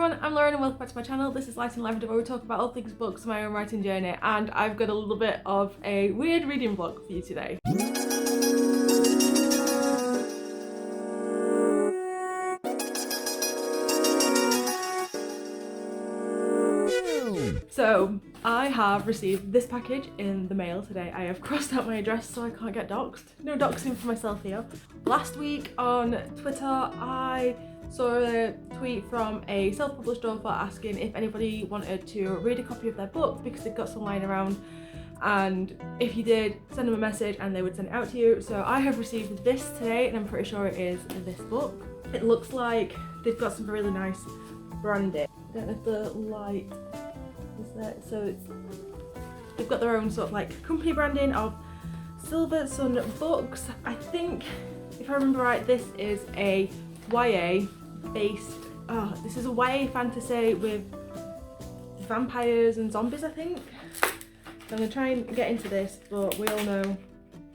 everyone, I'm Lauren and welcome back to my channel. This is Light and Lavender, where we talk about all things books, my own writing journey, and I've got a little bit of a weird reading vlog for you today. So, I have received this package in the mail today. I have crossed out my address so I can't get doxxed. No doxing for myself here. Last week on Twitter, I saw a tweet from a self-published author asking if anybody wanted to read a copy of their book because they've got some lying around, and if you did, send them a message and they would send it out to you. So I have received this today and I'm pretty sure it is this book. It looks like they've got some really nice branding. I don't know if the light is there. So they've got their own sort of like company branding of Silver Sun Books. I think, if I remember right, this is a YA based, this is a YA fantasy with vampires and zombies, I think. So I'm gonna try and get into this, but we all know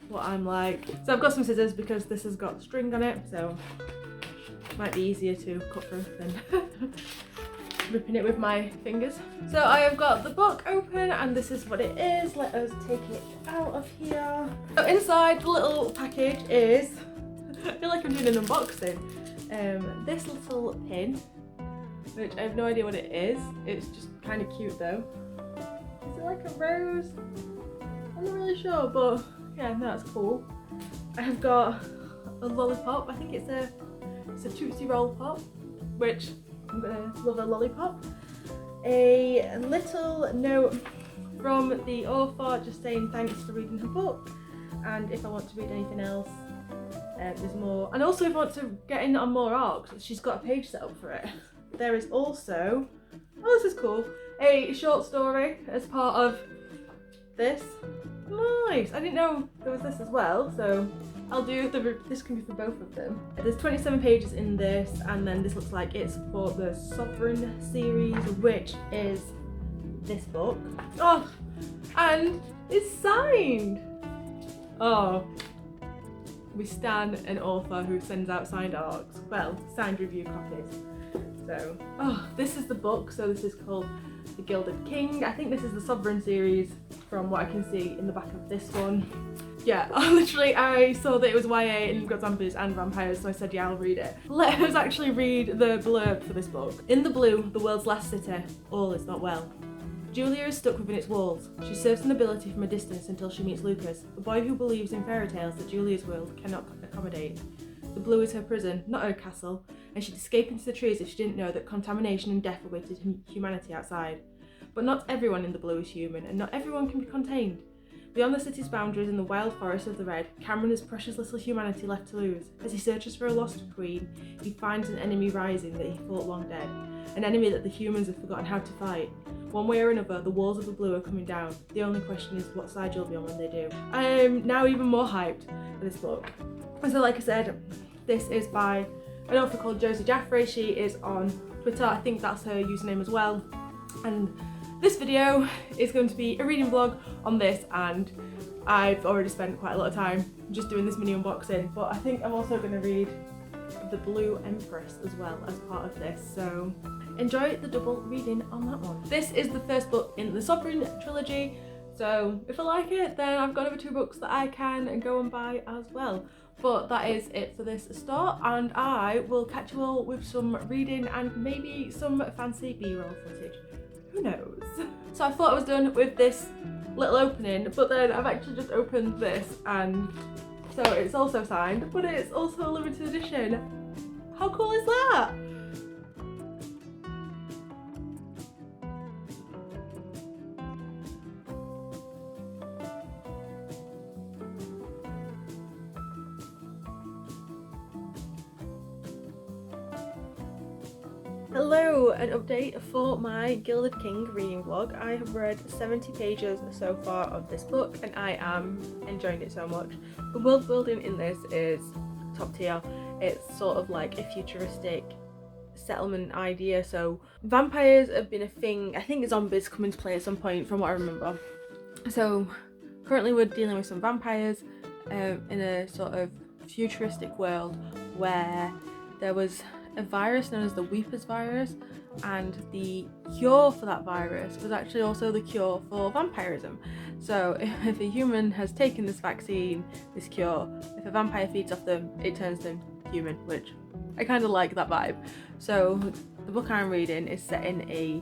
what I'm like. So I've got some scissors because this has got string on it, so it might be easier to cut through than ripping it with my fingers. So I have got the book open and this is what it is. Let us take it out of here. So inside the little package is, I feel like I'm doing an unboxing, this little pin, which I have no idea what it is. It's just kind of cute though. Is it like a rose? I'm not really sure, but yeah, no, that's cool. I have got a lollipop. I think it's a Tootsie Roll Pop, which I'm gonna love a lollipop. A little note from the author just saying thanks for reading her book, and if I want to read anything else, there's more. And also if I want to get in on more arcs, she's got a page set up for it. There is also, oh this is cool, a short story as part of this. Nice! I didn't know there was this as well, so I'll do this can be for both of them. There's 27 pages in this, and then this looks like it's for the Sovereign series, which is this book. Oh, and it's signed! Oh, we stan an author who sends out signed arcs. Well, signed review copies. So, oh, this is the book. So this is called The Gilded King. I think this is the Sovereign series from what I can see in the back of this one. Yeah, literally I saw that it was YA and got zombies and vampires, so I said yeah, I'll read it. Let us actually read the blurb for this book. In the blue, the world's last city, all is not well. Julia is stuck within its walls. She serves the nobility from a distance until she meets Lucas, a boy who believes in fairy tales that Julia's world cannot accommodate. The blue is her prison, not her castle, and she'd escape into the trees if she didn't know that contamination and death awaited humanity outside. But not everyone in the blue is human, and not everyone can be contained. Beyond the city's boundaries in the wild forest of the Red, Cameron has precious little humanity left to lose. As he searches for a lost queen, he finds an enemy rising that he thought long dead. An enemy that the humans have forgotten how to fight. One way or another, the walls of the blue are coming down. The only question is what side you'll be on when they do. I am now even more hyped for this book. And so like I said, this is by an author called Josie Jaffrey. She is on Twitter, I think that's her username as well. And this video is going to be a reading vlog on this, and I've already spent quite a lot of time just doing this mini unboxing, but I think I'm also going to read The Blue Empress as well as part of this, so enjoy the double reading on that one. This is the first book in the Sovereign trilogy, so if I like it then I've got over 2 books that I can go and buy as well. But that is it for this start, and I will catch you all with some reading and maybe some fancy B-roll footage. Who knows? So I thought I was done with this little opening, but then I've actually just opened this, and so it's also signed, but it's also a limited edition. How cool is that? Hello, an update for my Gilded King reading vlog. I have read 70 pages so far of this book and I am enjoying it so much. The world building in this is top tier. It's sort of like a futuristic settlement idea. So vampires have been a thing. I think zombies come into play at some point from what I remember. So currently we're dealing with some vampires in a sort of futuristic world where there was a virus known as the Weeper's virus, and the cure for that virus was actually also the cure for vampirism. So if a human has taken this vaccine, this cure, if a vampire feeds off them, it turns them human, which I kind of like that vibe. So the book I'm reading is set in a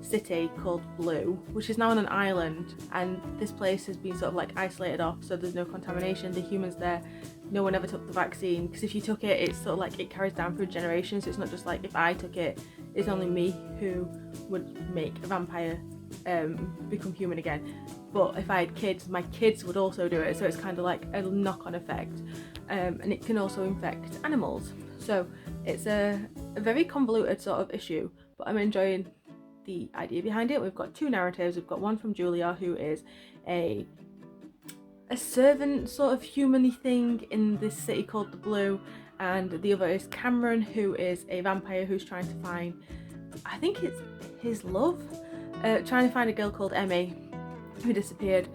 city called Blue, which is now on an island, and this place has been sort of like isolated off, so there's no contamination. The humans there, no one ever took the vaccine, because if you took it, it's sort of like it carries down through generations. So it's not just like if I took it, it's only me who would make a vampire become human again. But if I had kids, my kids would also do it, so it's kind of like a knock-on effect. And it can also infect animals. So it's a very convoluted sort of issue, but I'm enjoying the idea behind it. We've got two narratives. We've got one from Julia, who is a servant sort of human-y thing in this city called the Blue, and the other is Cameron, who is a vampire who's trying to find, I think it's his love, trying to find a girl called Emmy who disappeared,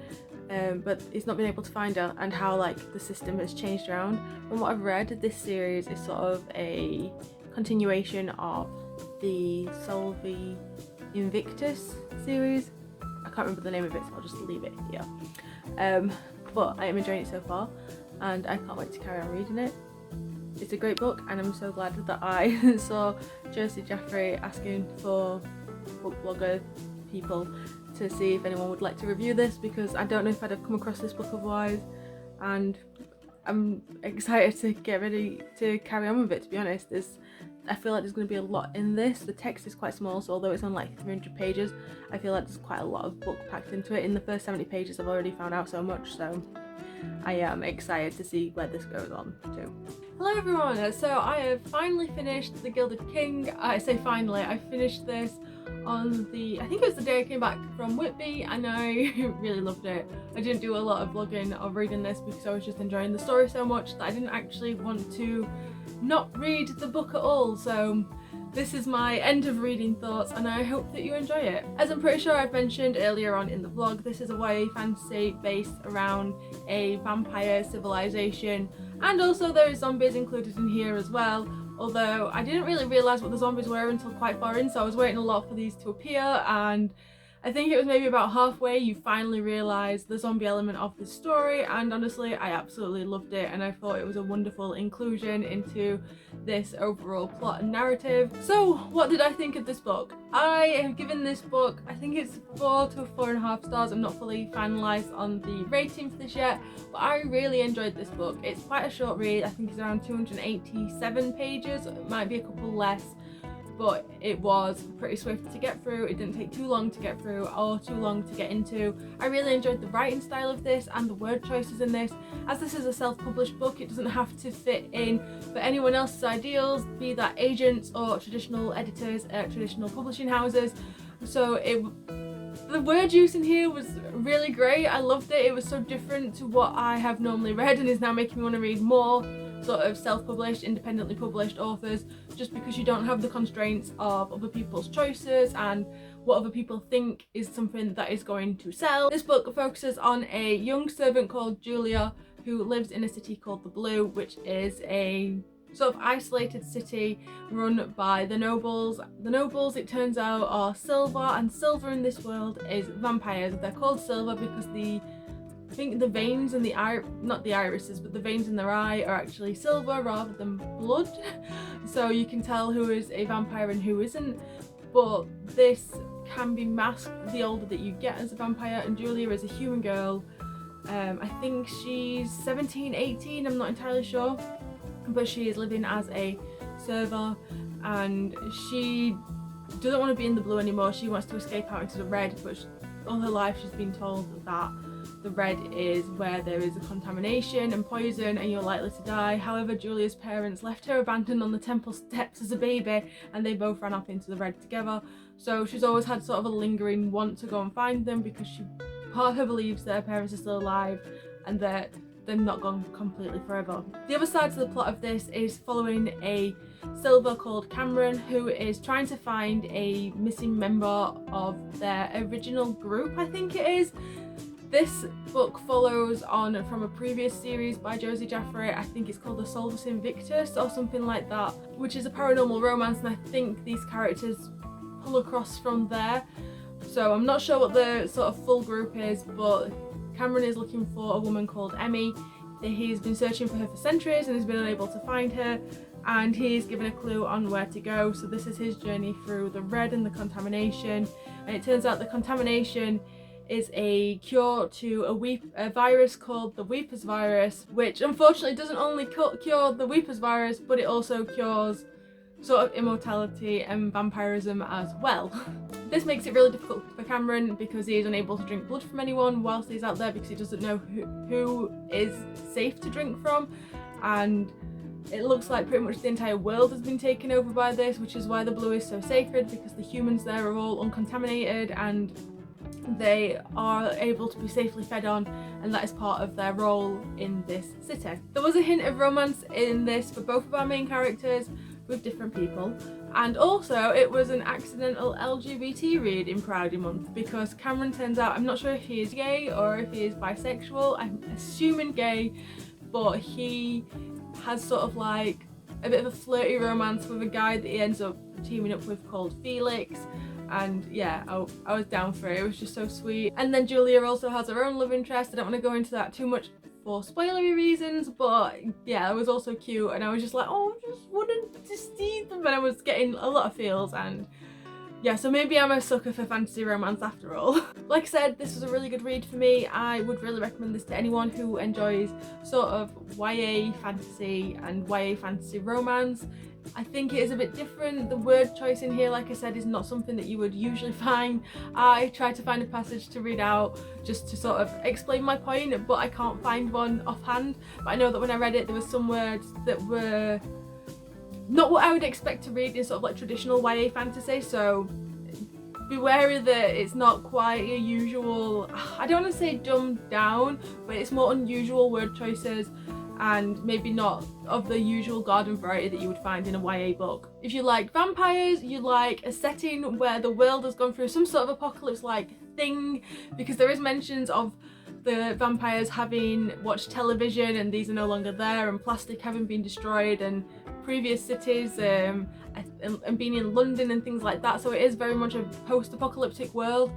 but he's not been able to find her, and how like the system has changed around. From what I've read, this series is sort of a continuation of the Solvi Invictus series. I can't remember the name of it, so I'll just leave it here. But I am enjoying it so far, and I can't wait to carry on reading it. It's a great book, and I'm so glad that I saw Josie Jaffrey asking for book blogger people to see if anyone would like to review this, because I don't know if I'd have come across this book otherwise, and I'm excited to get ready to carry on with it, to be honest. I feel like there's going to be a lot in this. The text is quite small, so although it's on like 300 pages, I feel like there's quite a lot of book packed into it. In the first 70 pages I've already found out so much, so I am excited to see where this goes on to. Hello everyone, so I have finally finished The Gilded King. I say finally, I finished this on I think it was the day I came back from Whitby, and I really loved it. I didn't do a lot of vlogging of reading this because I was just enjoying the story so much that I didn't actually want to not read the book at all. So this is my end of reading thoughts, and I hope that you enjoy it. As I'm pretty sure I've mentioned earlier on in the vlog, this is a YA fantasy based around a vampire civilization, and also there is zombies included in here as well, although I didn't really realise what the zombies were until quite far in, so I was waiting a lot for these to appear, and I think it was maybe about halfway you finally realise the zombie element of the story, and honestly I absolutely loved it, and I thought it was a wonderful inclusion into this overall plot and narrative. So what did I think of this book? I have given this book, I think it's 4 to 4.5 stars. I'm not fully finalised on the rating for this yet, but I really enjoyed this book. It's quite a short read. I think it's around 287 pages, it might be a couple less, but it was pretty swift to get through. It didn't take too long to get through or too long to get into. I really enjoyed the writing style of this and the word choices in this. As this is a self-published book, it doesn't have to fit in for anyone else's ideals, be that agents or traditional editors at traditional publishing houses. So the word use in here was really great. I loved it. It was so different to what I have normally read, and is now making me want to read more sort of self-published, independently published authors, just because you don't have the constraints of other people's choices and what other people think is something that is going to sell. This book focuses on a young servant called Julia who lives in a city called the Blue, which is a sort of isolated city run by the nobles. The nobles, it turns out, are silver, and silver in this world is vampires. They're called silver because I think the veins in the eye, not the irises, but the veins in their eye are actually silver rather than blood. So you can tell who is a vampire and who isn't. But this can be masked the older that you get as a vampire, and Julia is a human girl. I think she's 17, 18, I'm not entirely sure. But she is living as a server, and she doesn't want to be in the Blue anymore. She wants to escape out into the Red, but all her life she's been told that the Red is where there is a contamination and poison and you're likely to die. However, Julia's parents left her abandoned on the temple steps as a baby, and they both ran off into the Red together. So she's always had sort of a lingering want to go and find them, because part of her believes that her parents are still alive and that they're not gone completely forever. The other side to the plot of this is following a silver called Cameron, who is trying to find a missing member of their original group, I think it is. This book follows on from a previous series by Josie Jaffray. I think it's called The Solvus Invictus or something like that, which is a paranormal romance, and I think these characters pull across from there. So I'm not sure what the sort of full group is, but Cameron is looking for a woman called Emmy. He's been searching for her for centuries and has been unable to find her, and he's given a clue on where to go. So this is his journey through the red and the contamination, and it turns out the contamination is a cure to a virus called the Weeper's virus, which unfortunately doesn't only cure the Weeper's virus, but it also cures sort of immortality and vampirism as well. This makes it really difficult for Cameron because he is unable to drink blood from anyone whilst he's out there, because he doesn't know who is safe to drink from, and it looks like pretty much the entire world has been taken over by this, which is why the blue is so sacred, because the humans there are all uncontaminated and they are able to be safely fed on, and that is part of their role in this city. There was a hint of romance in this for both of our main characters with different people, and also it was an accidental LGBT read in Pride Month, because Cameron turns out, I'm not sure if he is gay or if he is bisexual, I'm assuming gay, but he has sort of like a bit of a flirty romance with a guy that he ends up teaming up with called Felix. And yeah, I was down for it. It was just so sweet. And then Julia also has her own love interest. I don't want to go into that too much for spoilery reasons, but yeah, it was also cute, and I was just like, oh, I just wanted to see them, and I was getting a lot of feels. And yeah, so maybe I'm a sucker for fantasy romance after all. Like I said, this was a really good read for me. I would really recommend this to anyone who enjoys sort of YA fantasy and YA fantasy romance. I think it is a bit different. The word choice in here, like I said, is not something that you would usually find. I tried to find a passage to read out just to sort of explain my point, but I can't find one offhand. But I know that when I read it, there were some words that were not what I would expect to read in sort of like traditional YA fantasy, so be wary that it's not quite a usual, I don't want to say dumbed down, but it's more unusual word choices, and maybe not of the usual garden variety that you would find in a YA book. If you like vampires, you like a setting where the world has gone through some sort of apocalypse-like thing, because there is mentions of the vampires having watched television and these are no longer there, and plastic having been destroyed, and previous cities and being in London and things like that, so it is very much a post-apocalyptic world.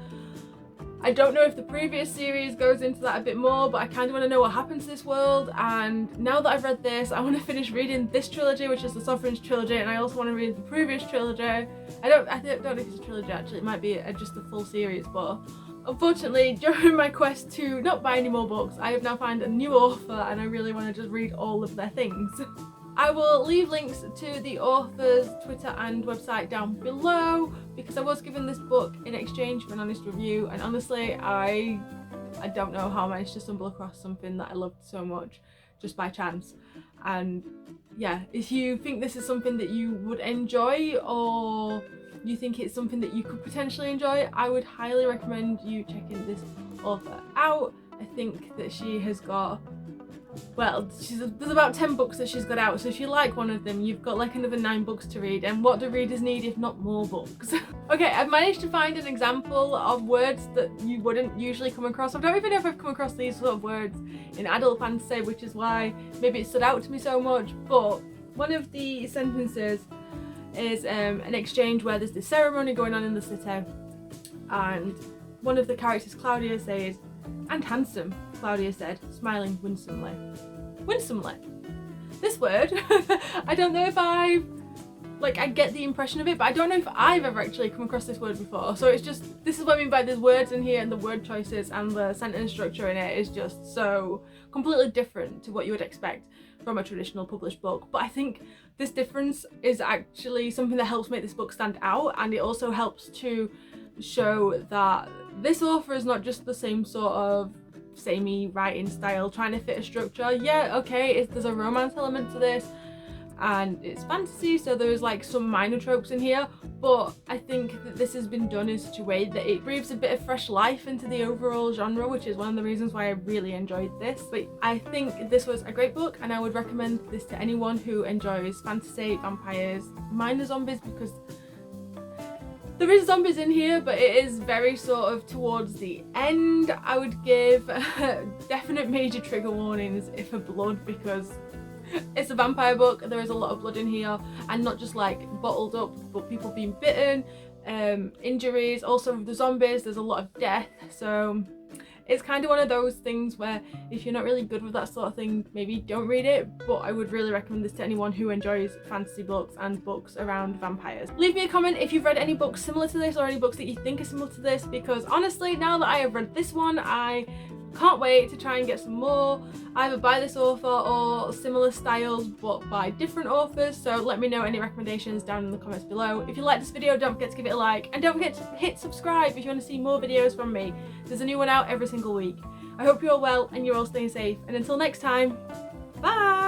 I don't know if the previous series goes into that a bit more, but I kind of want to know what happens to this world, and now that I've read this, I want to finish reading this trilogy, which is the Sovereign's trilogy, and I also want to read the previous trilogy. I don't know if it's a trilogy actually, it might be just a full series, but unfortunately during my quest to not buy any more books, I have now found a new author and I really want to just read all of their things. I will leave links to the author's Twitter and website down below, because I was given this book in exchange for an honest review, and honestly I don't know how I managed to stumble across something that I loved so much just by chance. And yeah, if you think this is something that you would enjoy, or you think it's something that you could potentially enjoy, I would highly recommend you checking this author out. I think that she has got, well, there's about 10 books that she's got out, so if you like one of them, you've got like another 9 books to read, and what do readers need if not more books? Okay, I've managed to find an example of words that you wouldn't usually come across. I don't even know if I've come across these sort of words in adult fantasy, which is why maybe it stood out to me so much, but one of the sentences is an exchange where there's this ceremony going on in the city, and one of the characters, Claudia, says, "And handsome," Claudia said, smiling winsomely. Winsomely. This word, I don't know if I get the impression of it, but I don't know if I've ever actually come across this word before. So it's just, this is what I mean by there's words in here, and the word choices and the sentence structure in it is just so completely different to what you would expect from a traditional published book. But I think this difference is actually something that helps make this book stand out, and it also helps to show that this author is not just the same sort of samey writing style trying to fit a structure. Yeah, okay, there's a romance element to this and it's fantasy, so there's like some minor tropes in here, but I think that this has been done in such a way that it breathes a bit of fresh life into the overall genre, which is one of the reasons why I really enjoyed this. But I think this was a great book, and I would recommend this to anyone who enjoys fantasy, vampires, minor zombies, because There is zombies in here, but it is very sort of towards the end. I would give definite major trigger warnings if for blood, because it's a vampire book. There is a lot of blood in here, and not just like bottled up, but people being bitten, injuries. Also with the zombies, there's a lot of death, so it's kind of one of those things where if you're not really good with that sort of thing, maybe don't read it, but I would really recommend this to anyone who enjoys fantasy books and books around vampires. Leave me a comment if you've read any books similar to this, or any books that you think are similar to this, because honestly, now that I have read this one, I can't wait to try and get some more, either by this author or similar styles but by different authors. So let me know any recommendations down in the comments below. If you like this video, don't forget to give it a like, and don't forget to hit subscribe if you want to see more videos from me. There's a new one out every single week. I hope you're all well and you're all staying safe, and until next time, bye!